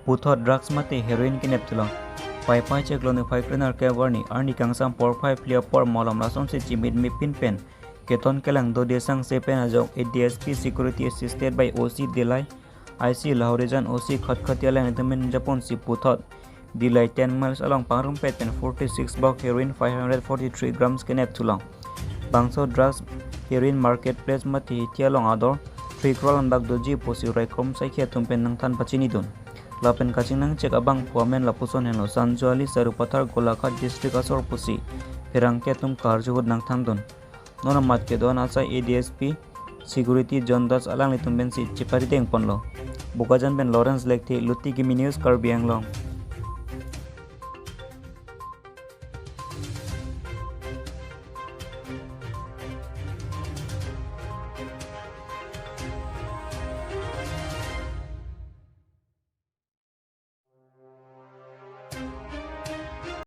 puthot drugs mate heroin Kenep tulong pai check lone pai cleaner ke warni arni kangsam por pai clear por molom lasom se chimit mi pin pen keton kelang do desang se pen ajok ADSP security assisted by OC Dilai IC Lahorejan OC Khatkhatiala Nitamin Japon si puthot Dilai 10 miles along pangrum pet pen 46 bag heroin 543 grams Kenep tulong bangso drugs heroin marketplace mate tialong ador 3 krolan bag doji posi rai krom sai khia tumpen nang than pachini dun lapen kaching nang cek abang puamen lapuson heno Sanju ali sarupathar golakhat district asor pusi perang ke tum karjuhud nang than dun nona mat ke don asa ADSP security jondas alang litumben si chipari teng ponlo bukajan ben Lawrence lekthi lutti gimi news karbiang long